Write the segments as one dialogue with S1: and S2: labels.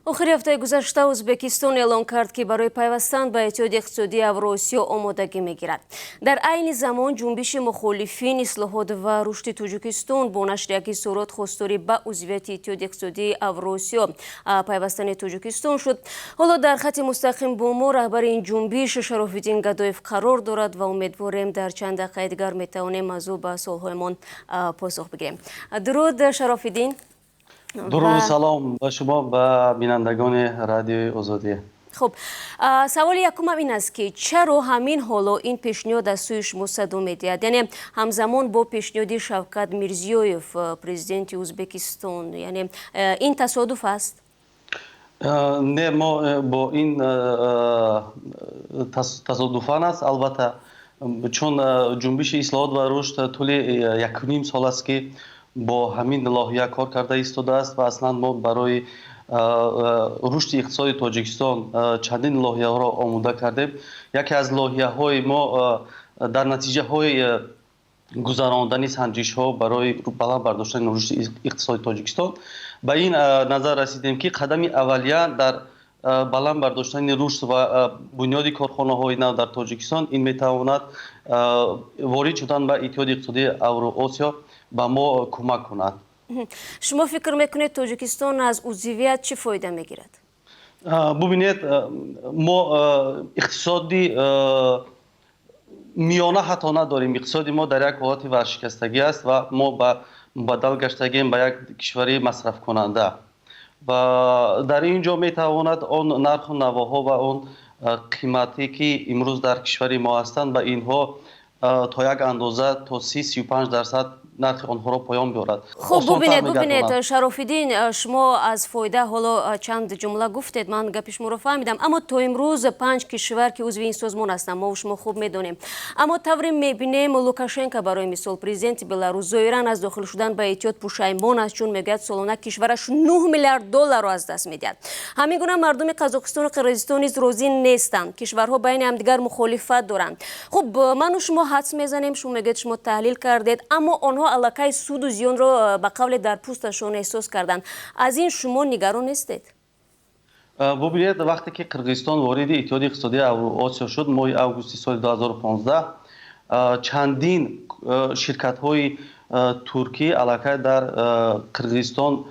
S1: охири ҳафтаи гузашта Ӯзбекистон эълон кард, ки барои пайвастан ба Иттиҳоди иқтисодии Авроосиё омодагӣ мегирад. Дар айни замон ҷунбиши мухолифин ислоҳот ва рушди Тоҷикистон бо нашри як изҳорот хостори ба узвивияти Иттиҳоди иқтисодии Авроосиё пайвастани Тоҷикистон шуд. ҳоло дар хати мустақим бо мо раҳбари ин ҷунбиш Шарофиддин Гадоев қарор дорад ва умедворем дар чанд дақиқаи дигар метавонем аз ӯ ба суолҳоямон посух бигирем. дуруд Шарофиддин.
S2: дуруд салом ба шумо ба бинандагони радиои Озодӣ.
S1: خب سوالی یکم این است که چرا همین حالا این پیشنهاد از سوی شما صدا می‌دهد؟ یعنی همزمان با پیشنهاد شوکت میرزیویف پرزیدنت ازبکستان، یعنی این تصادف است؟
S2: نه، ما با این تصادفاً است. البته چون جنبش اصلاحات و رشد طول 1.5 سال است که با همین لاهیه کار کرده ایستاده است و اصلا ما برای رشد اقتصادی تاجیکستان چندین لاهیه‌ها را آماده کردیم. یکی از لاهیه‌های ما در نتیجه های گذراندن سنجش‌ها برای بالا برداشتن رشد اقتصادی تاجیکستان به این نظر رسیدیم که قدم اولیه در баланд бардоштани рушд ва бунёди корхонаҳои нав дар Тоҷикистон ин метавонад ворид шудан ба Иттиҳоди иқтисодии Авроосиё ба мо кӯмак кунад.
S1: шумо фикр мекунед Тоҷикистон аз узвивият чӣ фоида мегирад?
S2: бубинед, мо иқтисоди миёна ҳатто надорем. иқтисоди мо дар як ҳолати варшикастагӣ аст ва мо ба мубаддал гаштагем ба як кишвари масрафкунанда. و در اینجا میتواند آن نرخ و نواها و آن قیمتی که امروز در کشور ما هستند به اینها تا یک اندازه تا 30-35% نرخ آنها را پایان بیارد.
S1: خب ببینید شرافیدین، شما از فایده حالا چند جمله گفتید، من گپ شما رو فهمیدم، اما تا امروز 5 کشور که عضو این سازمان هستند ما و شما خوب میدونیم، اما طوری میبینیم لوکاشنکو برای مثال پرزیدنت بلاروس ظاهرا از داخل شدن به اتحاد پشیمان است، چون میگه سالانه کشورش 9 میلیارد دلار را از دست میدهد. همین گونه مردم قزاقستان و قرقیزستان نیز راضی نیستند، کشورها بین همدیگر مخالفت دارند. خب من و شما حدس میزنیم، شما میگید شما تحلیل کردید، اما آنها علاقه سود و زیان را به قول در پوستشون احساس کردند. از این شما نگران نیستید؟
S2: ببینید، وقتی که قرقیزستان وارد اتحاد اقتصادی اوراسیا شد ماه اوگوست سال 2015 چندین شرکت‌های ترکی علاقه در قرقیزستان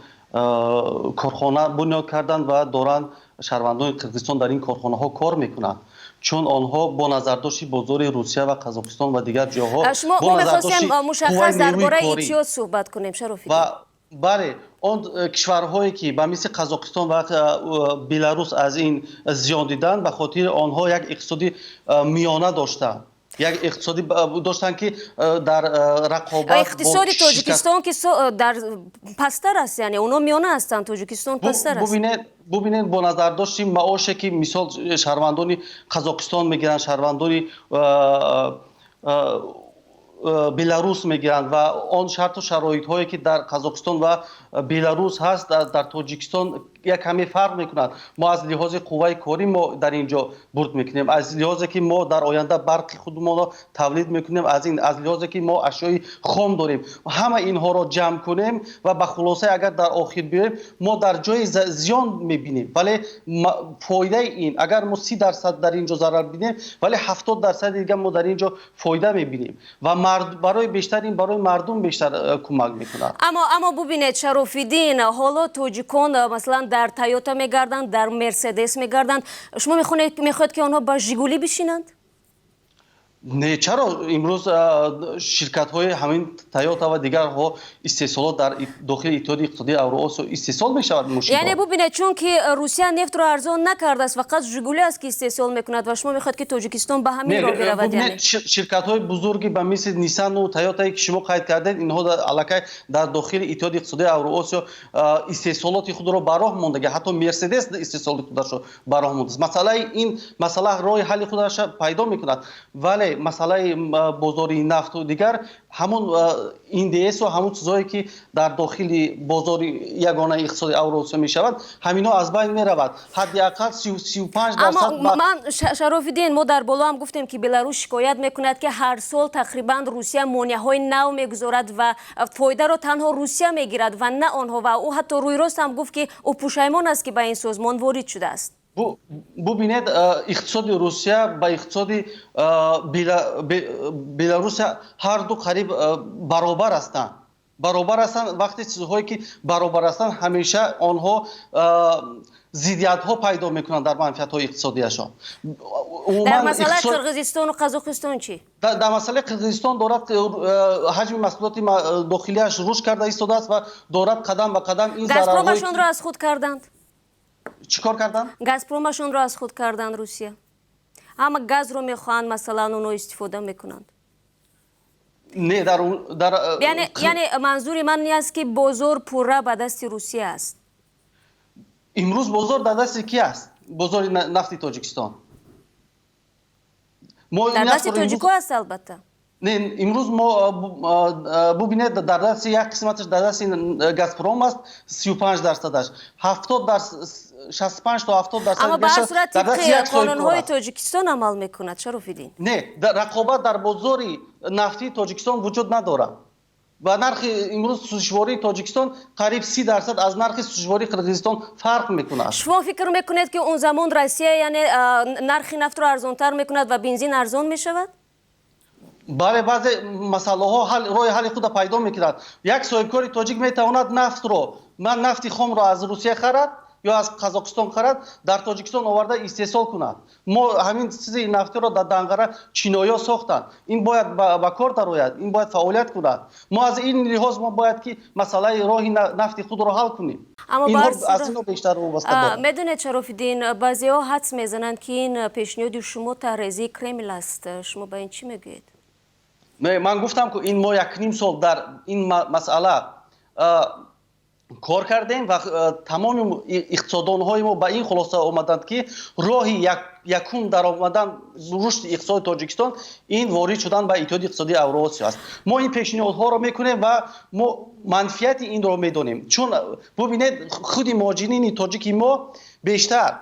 S2: کارخانه بنیاد کردند و دارند شهروندان قرقیزستان در این کارخانه‌ها کار میکنند. چون آنها با نظرداشتی بازار روسیه و قزاقستان و دیگر جاها
S1: شما ما می‌خواستیم مشخص درباره اتحاد صحبت کنیم شرافیدین.
S2: بله، آن کشورهایی که به مثل قزاقستان و بلاروس از این زیان دیدن به خاطر آنها یک اقتصادی میانه داشتند. یک اقتصادی داشتن که در رقابت
S1: اقتصادی تاجیکستان که در پستر است، یعنی اونا میانه هستند، تاجیکستان پستر است.
S2: ببینید با نظر داشتیم معاشی که مثال شهروندان قزاقستان میگیرن، شهروندان بلاروس میگیرند و آن شرط و شرایط هایی که در قزاقستان و بلاروس هست در تاجیکستان یک کمی فرق میکنند. ما از لحاظ قوه کاری ما در اینجا برد میکنیم، از لحاظ که ما در آینده برق خودمان را تولید میکنیم، از لحاظ که ما اشیای خام داریم، همه اینها را جمع کنیم و به خلاصه اگر در آخر بیایم ما در جای زیان میبینیم، ولی فایده این اگر ما 30% در اینجا ضرر ببینیم ولی 70% دیگه ما در اینجا فایده میبینیم و برای بیشتر این برای مردم بیشتر کمک میکنه.
S1: اما ببینید شرافیدین، حالا توجیکان مثلا در تویوتا میگردند، در مرسدس میگردند، شما میخواید که آنها با ژیگولی بشینند؟
S2: نه، چرا امروز شرکت های همین تویوتا و دیگر ها استحصالات در داخل اتحاد اقتصادی اوراسیا استحصال میشود.
S1: یعنی ببینید چون که روسیه نفت را ارزان نکرده است، فقط ژیگولی است که استحصال میکند و شما میخواید که تاجیکستان به همین راه برود. یعنی
S2: شرکت های بزرگی به مثل نیسان و تویوتا که شما قید کردید اینها علاقه در داخل اتحاد اقتصادی اوراسیا استحصالات خود را براه مانده، حتی مرسدس استحصال خودش را براه مانده. مسئله این مسئله راه حل خودش پیدا میکند، ولی масъалаи бозори нафту дигар ҳамон ндс ҳамон чизое ки дар дохили бозори ягонаи иқтисоди Евросия мешавад ҳамино аз байн меравад. ҳадди ақал 35%.
S1: аммо ман Шарофиддин, мо дар боло ҳам гуфтем ки Беларус шикоят мекунад ки ҳар сол тақрибан Русия монеаҳои нав мегузорад ва фоидаро танҳо Русия мегирад ва на онҳо, ва ӯ ҳатто рӯйрост ҳам гуфт ки ӯ пушаймон аст ки ба ин созмон ворид шудааст.
S2: бубинед иқтисоди Русия ба иқтисоди Беларусия ҳар ду қариб баробар ҳастанд. Вақте чизҳое ки баробар ҳастанд ҳамеша онҳо зиддиятҳо пайдо мекунанд дар манфиатҳои иқтисодияшон.
S1: дар масъалаи Қирғизистону Қазоқистон чӣ?
S2: дар масъалаи Қирғизистон дорад ҳаҷми маҳсулоти дохилияш рушд карда истодааст ва дорад қадам ба қадам ин зарарҳои
S1: газпромашонро аз худ карданд.
S2: чӣ кор карданд?
S1: газпромашонро аз худ карданд Русия. ҳама газро мехоҳанд, масалан онҳо истифода мекунанд.
S2: не дар
S1: яъне манзури ман ин аст ки бозор пурра ба дасти Русия аст.
S2: имрӯз бозор дар дасти ки аст? Бозори нафти Тоҷикистон
S1: дар дасти тоҷико аст албатта.
S2: не имрӯз мо бубинед дар дасти як қисматаш дар дасти Газпром аст 35%. 65 то 70%.
S1: аммо ба ҳар сурат тибқи қонунҳои Тоҷикистон амал мекунад. Шарофиддин,
S2: не рақобат дар бозори нафти Тоҷикистон вуҷуд надорад ва нархи имрӯз сӯзишвории Тоҷикистон қариб 30% аз нархи сӯзишвории Қирғизистон фарқ мекунад.
S1: шумо фикр мекунед ки он замон Россия яъне нархи нафтро арзонтар мекунад ва бензин арзон мешавад?
S2: бале баъзе масъалаҳо роҳи ҳалли худа пайдо мекунад. як соҳибкори тоҷик метавонад нафти хомро аз Русия харад ё аз Қазоқистон харад, дар Тоҷикистон оварда истеҳсол кунад. мо ҳамин чизи нафтиро дар Данғара чиноё сохтанд. ин бояд ба кор дарояд, ин бояд фаъолият кунад. мо аз ин лиҳоз мо бояд ки масъалаи роҳи нафти худро ҳал кунем. аз ино бештар вобаста дорад.
S1: медонед Шарофиддин, баъзеҳо ҳадс мезананд ки ин пешниҳоди шумо тарҳрезии Кремл аст. шумо ба ин чӣ мегӯед?
S2: ман гуфтам ки ин мо 1.5 сол дар ин масъала кор кардем ва тамоми иқтисоддонҳои мо ба ин хулоса омаданд ки роҳи якум даромадан рушди иқтисоди Тоҷикистон ин ворид шудан ба Иттиҳоди иқтисодии Евроосиё аст. мо ин пешниҳодҳоро мекунем ва мо манфиати инро медонем. чун бубинед худи муҳоҷирини тоҷики мо бештар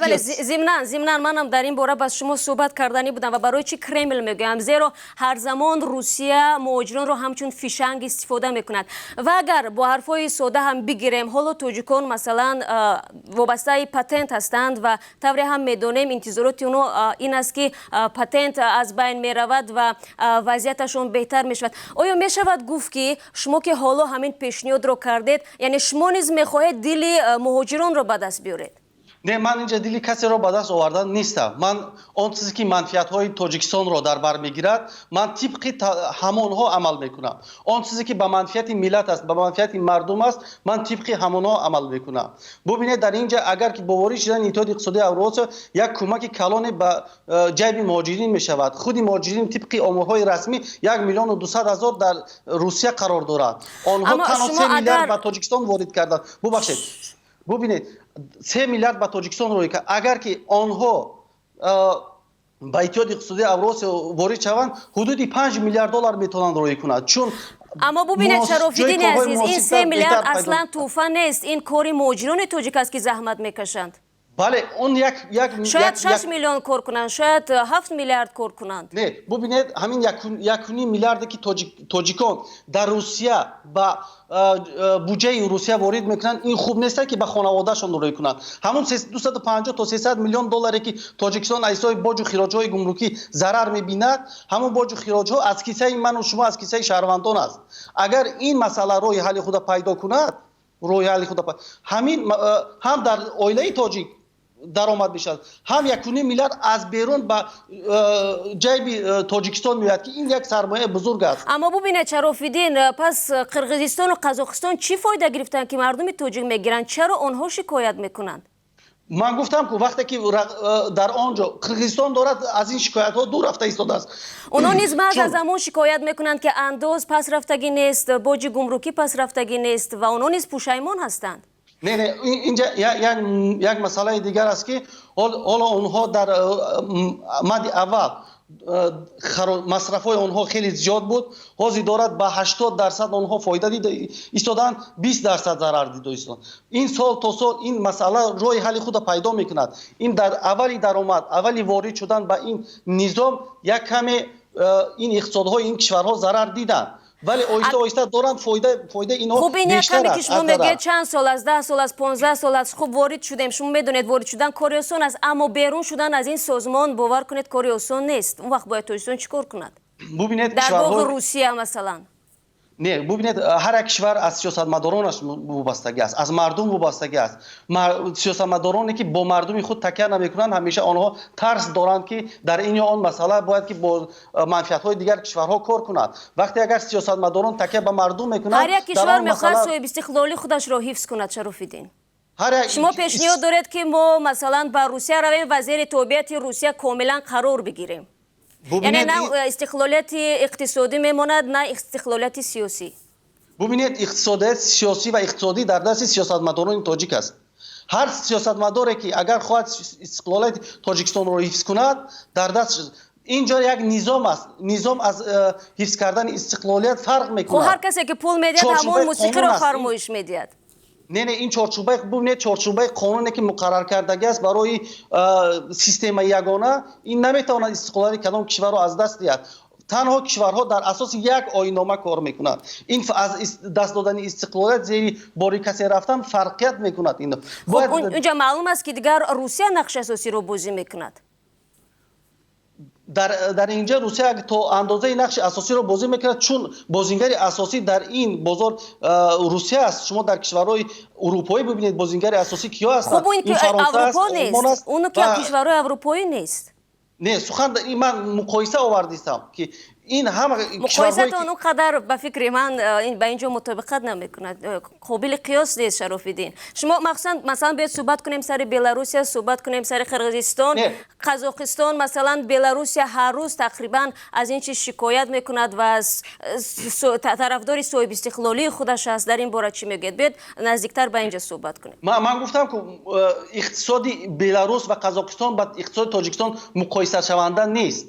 S1: бале зимнан манам дар ин бора ба шумо суҳбат карданӣ будам ва барои чӣ Кремл мегӯям, зеро ҳар замон Русия муҳоҷиронро ҳамчун фишанг истифода мекунад. ва агар бо ҳарфҳои сода ҳам бигирем, ҳоло тоҷикон масалан вобастаи патент ҳастанд ва тавре ҳам медонем интизороти онҳо ин аст ки патент аз байн меравад ва вазъияташон беҳтар мешавад. оё мешавад гуфт ки шумо ки ҳоло ҳамин пешниҳодро кардед, яъне шумо низ мехоҳед дили муҳоҷиронро ба даст биёред?
S2: не, ман инҷа дили касеро ба даст овардан нестам. Ман он чизе ки манфиатҳои Тоҷикистонро дар бар мегирад, ман тибқи ҳамонҳо амал мекунам. Он чизе ки ба манфиати миллат аст, ба манфиати мардум аст, ман тибқи ҳамонҳо амал мекунам. бубинед дар инҷа агар ки бо ворид шудани Иттиҳоди иқтисодии Евроосиё як кӯмаки калоне ба ҷайби муҳоҷирин мешавад. худи муҳоҷирин тибқи оморҳои расмӣ 1,200,000 дар Русия қарор дорад. онҳо танҳо 3 миллиард ба Тоҷикистон ворид карданд. бубахшед, бубинед 3 миллиард ба Тоҷикистон роҳӣ кард. агар ки онҳо ба Иттиҳоди иқтисодии Евроосиё ворид шаванд, ҳудуди 5 миллиард доллар метавонанд роҳӣ кунад. чун
S1: аммо бубинед Шарофиддини азиз, ин 3 миллиард аслан туҳфа нест. ин кори муҳоҷирони тоҷик аст ки заҳмат мекашанд.
S2: бале он
S1: шояд 6 миллион кор кунанд, шояд 7 миллиард кор кунанд.
S2: не, бубинед ҳамин 1.5 миллиарде ки тоҷикон дар Русия ба буҷаи Русия ворид мекунанд, ин хуб нест ки ба хонаводашон роҳӣ кунанд. ҳамун 250 то 300 миллион долларе ки Тоҷикистон аз ҳисоби боҷу хироҷҳои гумрукӣ зарар мебинад, ҳамун боҷу хироҷҳо аз кисаи ману шумо, аз кисаи шаҳрвандон аст. агар ин масъала роҳи ҳалли худа пайдо кунад, ҳамин ҳам дар оилаи тоҷик даромад мешавад, ҳам 1.5 миллиард аз берун ба ҷайби Тоҷикистон меояд ки ин як сармояи бузург аст.
S1: аммо бубинед Шарофиддин, пас Қирғизистону Қазоқистон чӣ фоида гирифтанд ки мардуми тоҷик мегиранд? чаро онҳо шикоят мекунанд?
S2: ман гуфтам ки вақте ки дар он ҷо Қирғизистон дорад аз ин шикоятҳо дур рафта истодааст.
S1: онҳо низ маъз аз ҳамон шикоят мекунанд ки андоз пасрафтагӣ нест, боҷи гумрукӣ пасрафтагӣ нест ва онҳо низ пушаймон ҳастанд.
S2: не инҷа як масъалаи дигар аст ки ҳоло онҳо дар мадди аввал масрафҳои онҳо хеле зиёд буд. ҳозир дорад ба 80% онҳо фоида дида истодан, 20% зарар дида истоданд. ин сол то сол ин масъала роҳи ҳалли худро пайдо мекунад. ин дар аввали даромад, аввали ворид шудан ба ин низом як каме ин иқтисодҳои ин кишварҳо зарар диданд. ولی آهسته آهسته دارن فایده اینا
S1: خوب این
S2: بیشتر
S1: که شما میگه چند سال از 10 سال از 15 سال از خوب وارد شدیم، شما میدونید وارد شدن کاری آسان است، اما بیرون شدن از این سازمان باور کنید کاری آسان نیست. اون وقت باید تویستان چیکار کند؟
S2: ببینید
S1: در باغ روسیه مثلا
S2: نه، ببینید هر یک کشور از سیاستمدارانش وابستگی است، از مردم وابستگی است. سیاستمدارانی که با مردم خود تکیه نمیکنند همیشه آنها ترس دارند که در این یا آن مسئله باید که با منفعت‌های دیگر کشورها کار کنند. وقتی اگر سیاستمداران تکیه به مردم میکنند،
S1: هر یک کشور میخواد صاحب استقلالی خودش را حفظ کند. شرف‌الدین، شما پیشنهاد دارید که ما مثلا با روسیه رویم وزیر طبیعت روسیه کاملا قرار بگیریم؟ یعنی نه استقلالیت اقتصادی میماند نه استقلالیت سیاسی.
S2: ببینید اقتصادیت سیاسی و اقتصادی در دست سیاستمداران تاجیک است. هر سیاستمداری که اگر خواهد استقلالیت تاجیکستان را حفظ کند در دست اینجا یک نظام است. نظام از حفظ کردن استقلالیت فرق میکند.
S1: خب هر کسی که پول میدهد همون موسیقی را فرمایش میدهد.
S2: نه این چارچوبه ببینید چارچوبه قانونی که مقرر کردگی است برای سیستم یگانه این نمیتواند استقلالیت کدام کشور را از دست دهد. تنها کشورها در اساس یک آیین‌نامه کار میکنند. این از دست دادن استقلالیت زیر باری کسی رفتن فرقیت میکند. این
S1: خب اونجا معلوم است که دیگر روسیه نقش اساسی رو بازی میکند.
S2: در اینجا روسیه تا اندازه نقش اساسی رو بازی میکنه چون بازیگر اساسی در این بازار روسیه است. شما در کشورهای اروپایی ببینید بازیگر اساسی کیا هستند؟
S1: خب این که اروپا نیست، اون که کشورهای اروپایی نیست.
S2: نه سخن این من مقایسه آوردیستم که این همه
S1: مقایسه اون قدر به فکر من این به اینجا مطابقت نمیکند، قابل قیاس نیست. شرف‌الدین، شما مثلا باید صحبت کنیم سر بلاروسیا، صحبت کنیم سر قرقیزستان، قزاقستان. مثلا بلاروسیا هر روز تقریبا از این چیز شکایت میکند و از طرفدار صاحب استقلالی خودش است. در این باره چی میگید؟ بیاید نزدیکتر به اینجا صحبت کنیم. من
S2: گفتم که اقتصادی بلاروس و قزاقستان با اقتصاد تاجیکستان مقایسه شونده نیست.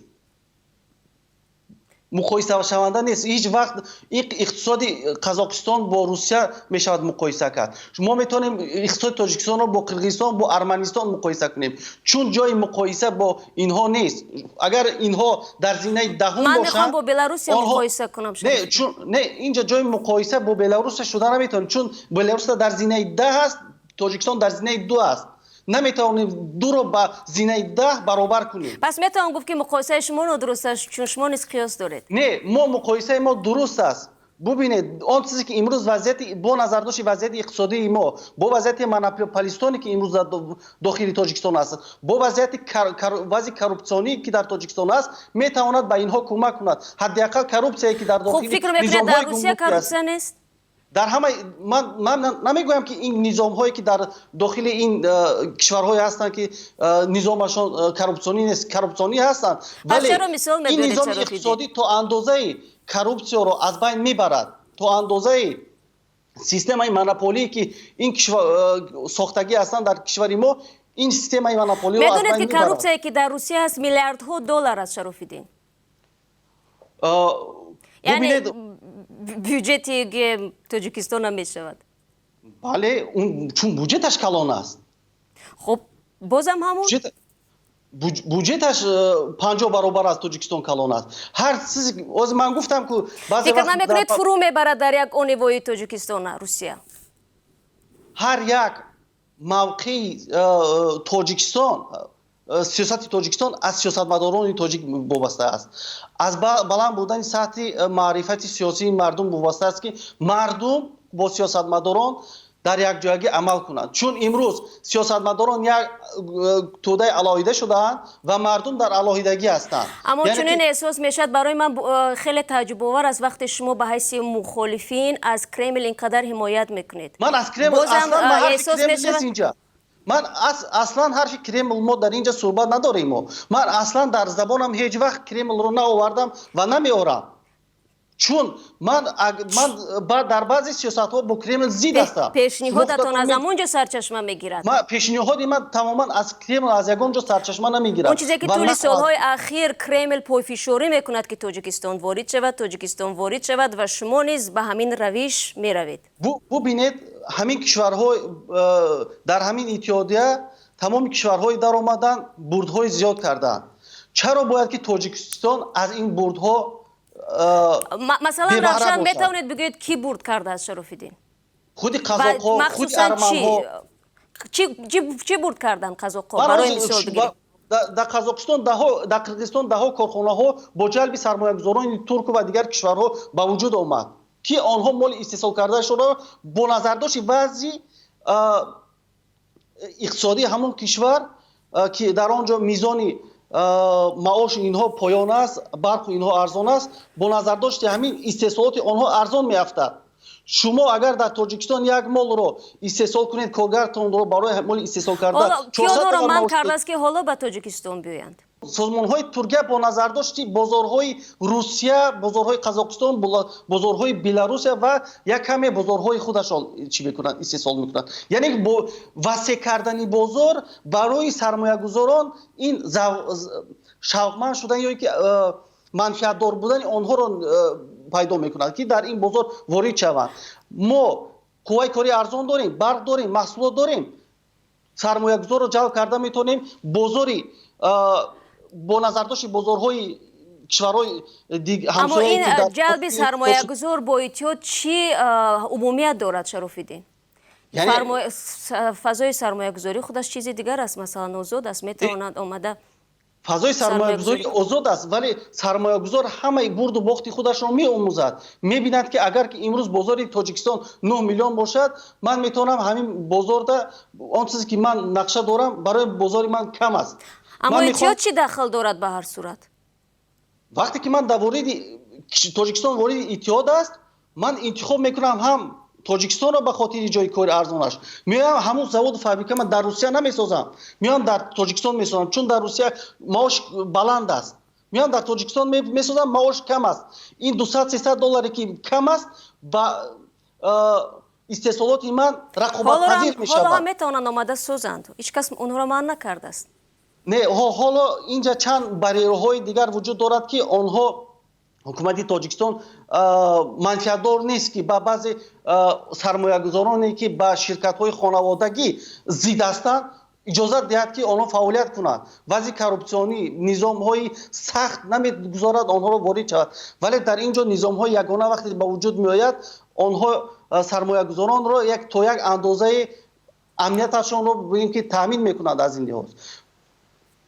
S2: مقایسه شونده نیست. هیچ وقت اقتصادی قزاقستان با روسیه میشود مقایسه کرد. ما میتونیم اقتصاد تاجیکستان رو با قرقیزستان با ارمنستان مقایسه کنیم چون جای مقایسه با اینها نیست. اگر اینها در زینه دهم باشن،
S1: من میخوام با بلاروسیا مقایسه کنم.
S2: نه چون نه اینجا جای مقایسه با بلاروس شده نمیتونه چون بلاروس در زینه 10 است، تاجیکستان در زینه 2 است. نمیتونیم دو رو با زینه 10 برابر کنیم.
S1: پس میتونم گفت که مقایسه شما درست است چون شما نیز قیاس دارید. نه
S2: ما مقایسه ما درست است. ببینید آن چیزی که امروز وضعیت با نظر داشت وضعیت اقتصادی ما با وضعیت مناپالیستانی که امروز در داخل تاجیکستان است، با وضعیت وضع کورپسیونی که در تاجیکستان است میتواند به اینها کمک کند. حداقل کورپسیایی که در داخل
S1: خب فکر میکنید در روسیه کورپسیون نیست؟
S2: در همه من نمیگویم که این نظام هایی که در داخل این کشورهای هستند که نظامشون کورپسیونی نیست، کورپسیونی هستند، ولی این نظام اقتصادی تا اندازه کورپسیا رو از بین میبرد، تا اندازه سیستم مناپولی که این ساختگی هستند در کشور ما، این سیستم مناپولی رو از بین میبرد.
S1: میدونید که کورپسیایی که در روسیه هست میلیاردها دلار است. شرف‌الدین، یعنی بودجتی تاجیکستان هم میشود.
S2: بله چون بودجتش کلان است.
S1: خب بازم همون
S2: بودجتش 50 برابر از تاجیکستان کلان است. هر چیزی از من گفتم که بعضی
S1: وقت فکر نمیکنید فرو میبرد در یک آنیوی تاجیکستان روسیه؟ هر
S2: یک موقع تاجیکستان سیاست تاجیکستان از سیاستمداران تاجیک وابسته است. از بلند بودن سطح معرفت سیاسی مردم وابسته است که مردم با سیاستمداران در یک جایگی عمل کنند. چون امروز سیاستمداران یک توده علاهیده شدند و مردم در علاهیدگی هستند.
S1: اما یعنی چنین احساس میشد برای من خیلی تعجب آور است وقتی شما به حیث مخالفین از کرمل اینقدر حمایت میکنید.
S2: من از کرمل اصلا احساس میشد اینجا من اصلا حرف کرمل ما در اینجا صحبت نداریم. من اصلا در زبانم هیچ وقت کرمل رو نآوردم و نمیارم. چون من در بعضی سیاست‌ها با کرمل ضد هستم.
S1: پیشنهادتان از همونجا سرچشمه میگیرد؟
S2: پیشنهادی من تماما از کرمل از یگانجا سرچشمه نمیگیرد.
S1: اون چیزی که طول سالهای اخیر کرمل پایفشاری میکند که تاجیکستان وارد شود و شما نیز به همین روش میروید.
S2: ببینید همین کشورهای در همین اتحادیه تمام کشورهای در آمدن بردهای زیاد کردن. چرا باید که تاجیکستان از این بردها
S1: مثلا روشن میتونید بگویید کی برد کرده از شراف‌الدین؟
S2: خود قزاق‌ها، خود ارمن‌ها.
S1: چی برد کردن قزاق‌ها؟ برای مثال بگیرید.
S2: در قزاقستان در قرقیزستان ده ها کارخانه‌ها با جلب سرمایه‌گذاران ترک و دیگر کشورها به وجود آمد که آنها مال استحصال کرده شده با نظر داشت وضع اقتصادی همون کشور که در آنجا میزان معاش اینها پایان است، برق اینها ارزان است، با نظر داشت همین استحصالات آنها ارزان میافتد. شما اگر در تاجیکستان یک مال رو استحصال کنید کارگرتون رو برای مال استحصال کرده
S1: کیانا رو من کرده است که حالا به تاجیکستان بیایند؟
S2: سازمان‌های ترکیه با نظر داشتی بازارهای روسیه، بازارهای قزاقستان، بازارهای بلاروس و یک کمی بازارهای خودشان چی میکنند استحصال میکنند. یعنی با وسیع کردن بازار برای سرمایه‌گذاران این شوقمند شدن یا که منفعت دار بودن آنها رو پیدا میکنند که در این بازار وارد شوند. ما قوای کاری ارزان داریم، برق داریم، محصولات داریم، سرمایه‌گذار رو جلب کرده میتونیم. بازاری با نظر داشت بازارهای کشورهای
S1: اما این جلب سرمایه‌گذار با اتحاد چی عمومیت دارد شراف‌الدین؟ یعنی فضای سرمایه‌گذاری خودش چیزی دیگر است، مثلا آزاد است، میتواند آمده
S2: فضای سرمایه‌گذاری آزاد است ولی سرمایه‌گذار همه برد و باخت خودش را می‌آموزد. می‌بیند که اگر که امروز بازار تاجیکستان 9 میلیون باشد من میتونم همین بازار ده آن چیزی که من نقشه دارم برای بازار من کم است.
S1: اما اتحاد چی دخل دارد به هر صورت؟
S2: وقتی که من در مورد تاجیکستان وارد اتحاد است من انتخاب میکنم هم تاجیکستان را به خاطر جای کار ارزانش میام همون زواد فابریکه من در روسیه نمیسازم میام در تاجیکستان میسازم چون در روسیه معاش بلند است میام در تاجیکستان میسازم معاش کم است این 200-300 دلاری که کم است با استحصالات من رقابت پذیر میشود.
S1: حالا هم میتونن آماده سازند هیچ کس اونها را منع نکرده است.
S2: نه حالا اینجا چند بریرهای دیگر وجود دارد که آنها حکومت تاجیکستان منفعتدار نیست که با بعضی سرمایه‌گذارانی که با شرکت‌های خانوادگی ضد هستند اجازه دهد که آنها فعالیت کنند. وضع کورپسیونی نظام‌های سخت نمی‌گذارد آنها را وارد شود ولی در اینجا نظام‌های یگانه وقتی به وجود می‌آید آنها سرمایه‌گذاران را یک اندازه امنیتشان را ببینیم که تامین می‌کنند از این لحاظ.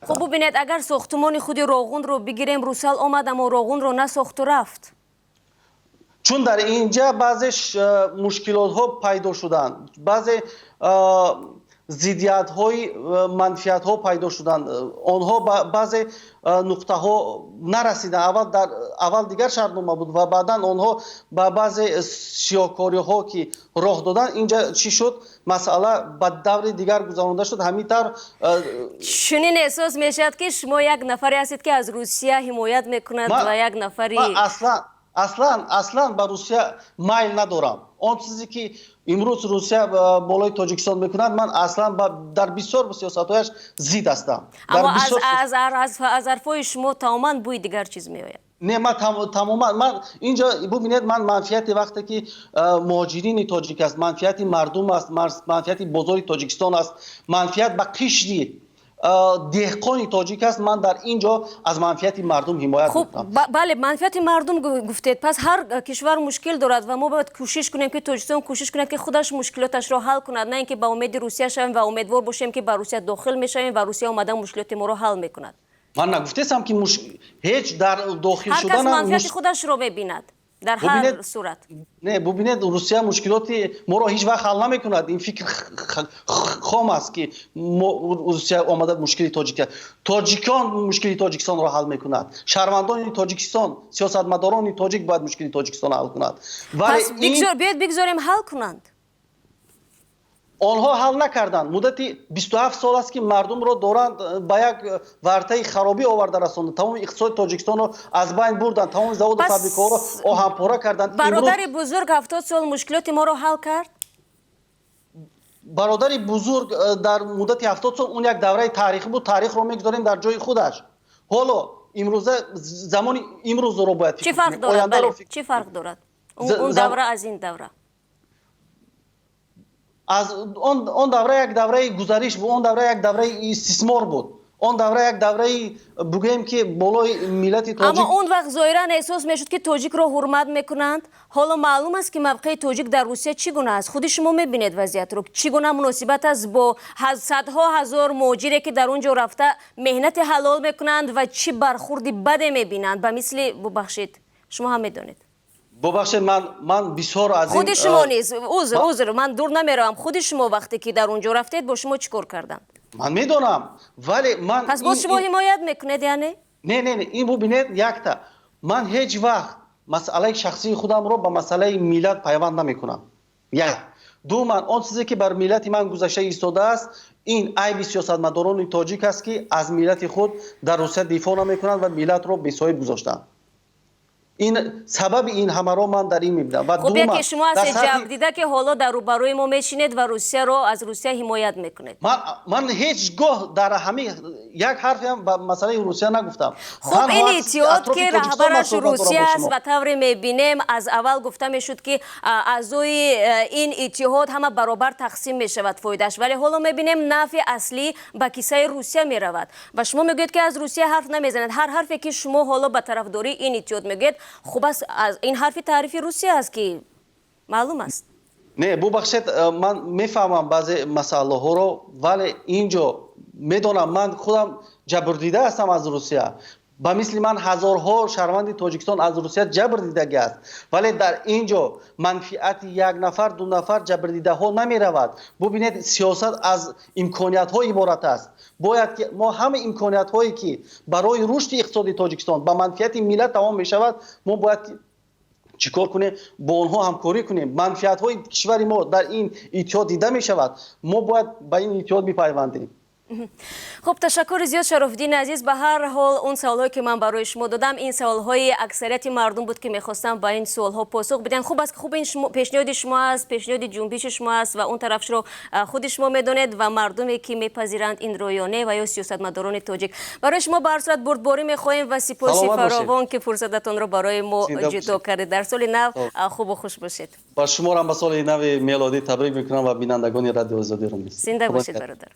S1: خب ببینید اگر ساختمان خود راغون رو بگیریم روسل آمد اما راغون رو نساخت و رفت
S2: چون در اینجا بعضی مشکلات ها پیدا شدند بعضی ضدیت های منفیت ها پیدا شدند آنها بعضی نقطه ها نرسیدند اول دیگر شرطنامه بود و بعدا آنها با بعضی سیاهکاری ها که راه دادن اینجا چی شد مسئله به دور دیگر گذرانده شد همینطور
S1: چنین احساس میشد که شما یک نفری هستید که از روسیه حمایت میکند و یک نفری
S2: اصلا به روسیه میل ندارم آن چیزی که امروز روسیه بالای تاجیکستان میکند من اصلا در بسیار سیاست‌هایش ضد هستم.
S1: اما از حرفای شما تماما بوی دیگر چیز میآید.
S2: نه من تماما من اینجا ببینید من منفعت وقتی که مهاجرین تاجیک است منفعت مردم است منفعت بازار تاجیکستان است منفعت به قشر دهقان تاجیک است من در اینجا از منفعت مردم حمایت میکنم.
S1: بله منفعت مردم گفتید پس هر کشور مشکل دارد و ما باید کوشش کنیم که تاجیکستان کوشش کند که خودش مشکلاتش را حل کند نه اینکه با امید روسیه شویم و امیدوار باشیم که با روسیه داخل میشویم و روسیه اومده مشکلات ما را حل میکند.
S2: من نگفتم که هیچ در داخل
S1: هر
S2: شدن
S1: کس منفعت خودش را ببیند در هر صورت.
S2: نه ببینید روسیه مشکلات ما را هیچ وقت حل نمیکند این فکر خام است که روسیه آمده مشکل تاجیکان مشکل تاجیکستان را حل میکند شهروندان تاجیکستان سیاستمداران تاجیک باید مشکل تاجیکستان حل کنند
S1: پس بگذاریم حل کنند
S2: آنها حل نکردند. مدت 27 سال است که مردم رو دارند به یک ورطه خرابی آورده رساندند. تمام اقتصاد تاجیکستان رو از بین بردند. تمام زواد و فابریکاها رو آهنپاره کردند.
S1: برادر بزرگ 70 سال مشکلات ما رو حل کرد.
S2: برادر بزرگ در مدت 70 سال اون یک دوره تاریخی بود. تاریخ رو میگذاریم در جای خودش. حالا امروزه زمان امروز رو باید
S1: چی فرق دارد؟ بله. چی فرق دارد اون دوره از این دوره؟
S2: از اون دوره یک دوره گزارش بود. اون دوره یک دوره استثمار بود. اون دوره یک دوره بگوییم که بالای ملت تاجیک.
S1: اما اون وقت ظاهرا احساس میشد که تاجیک را حرمت میکنند. حالا معلوم است که موقع تاجیک در روسیه چگونه است. خود شما میبینید وضعیت رو چگونه مناسبت است با صدها هزار مهاجری که در اونجا رفته مهنت حلال میکنند و چی برخوردی بده میبینند به مثل ببخشید شما هم میدونید.
S2: ببخشید من بسیار از این
S1: خود شما نیست عذر من دور نمیروم. خود شما وقتی که در اونجا رفتید با شما چیکار کردند؟
S2: من میدونم ولی من
S1: پس باز شما حمایت میکنید یعنی؟
S2: نه این ببینید یک تا من هیچ وقت مسئله شخصی خودم رو با مسئله ملت پیوند نمیکنم. یک دو من اون چیزی که بر ملت من گذشته ایستاده است این عیب سیاستمداران تاجیک است که از ملت خود در روسیه دفاع نمیکنند و ملت رو بی‌صاحب گذاشتند. این سبب این همه رو من در این میبینم. و
S1: خب یکی شما از جواب که حالا در روبروی ما میشینید و روسیه رو از روسیه حمایت میکنید.
S2: من هیچگاه در همه یک حرفی هم به مسئله روسیه نگفتم.
S1: خب این اتحاد که رهبرش روسیه است و طوری میبینیم از اول گفته میشد که اعضای این اتحاد همه برابر تقسیم میشود فایدهش، ولی حالا میبینیم نفع اصلی به کیسه روسیه میرود و شما میگید که از روسیه حرف نمیزنید. هر حرفی که شما حالا به طرفداری این اتحاد میگید خوب است. از این حرفی تعریفی روسیه است که معلوم است.
S2: نه ببخشید من میفهمم بعضی مسائل ها رو ولی اینجا میدونم من خودم جبر دیده هستم از روسیه. با مثل من هزارها شهروند تاجیکستان از روسیه جبر دیده است ولی در اینجا منفعت یک نفر دو نفر جبر دیده ها نمی رود. ببینید سیاست از امکانیت ها عبارت است. باید که ما همه امکانیت هایی که برای رشد اقتصادی تاجیکستان با منفعت ملت تمام می شود ما باید چیکار کنیم؟ با آنها همکاری کنیم. منفعت های کشور ما در این اتحاد دیده می شود. ما باید به این اتحاد میپیوندیم.
S1: خب تشکر زیاد شرف‌الدین عزیز. به هر حال اون سوالایی که من برای شما دادم این سوالهای اکثریت مردم بود که میخواستم با این سوالها پاسخ بدن. خوب است که خوب این پیشنهاد شما است، پیشنهاد جنبش شما است و اون طرفش رو خود شما میدونید و مردمی که میپذیرند این رویانه و یا سیاستمداران تاجیک. برای شما به هر صورت بردباری میخواهیم و سپاس فراوان که فرصتتون رو برای ما جدا کردید. در سال نو خوب و خوش باشید.
S2: با شما هم به سال نو میلادی تبریک میکنم و بینندگان رادیو آزادی رو می‌فرمایید.
S1: زنده باشید برادر.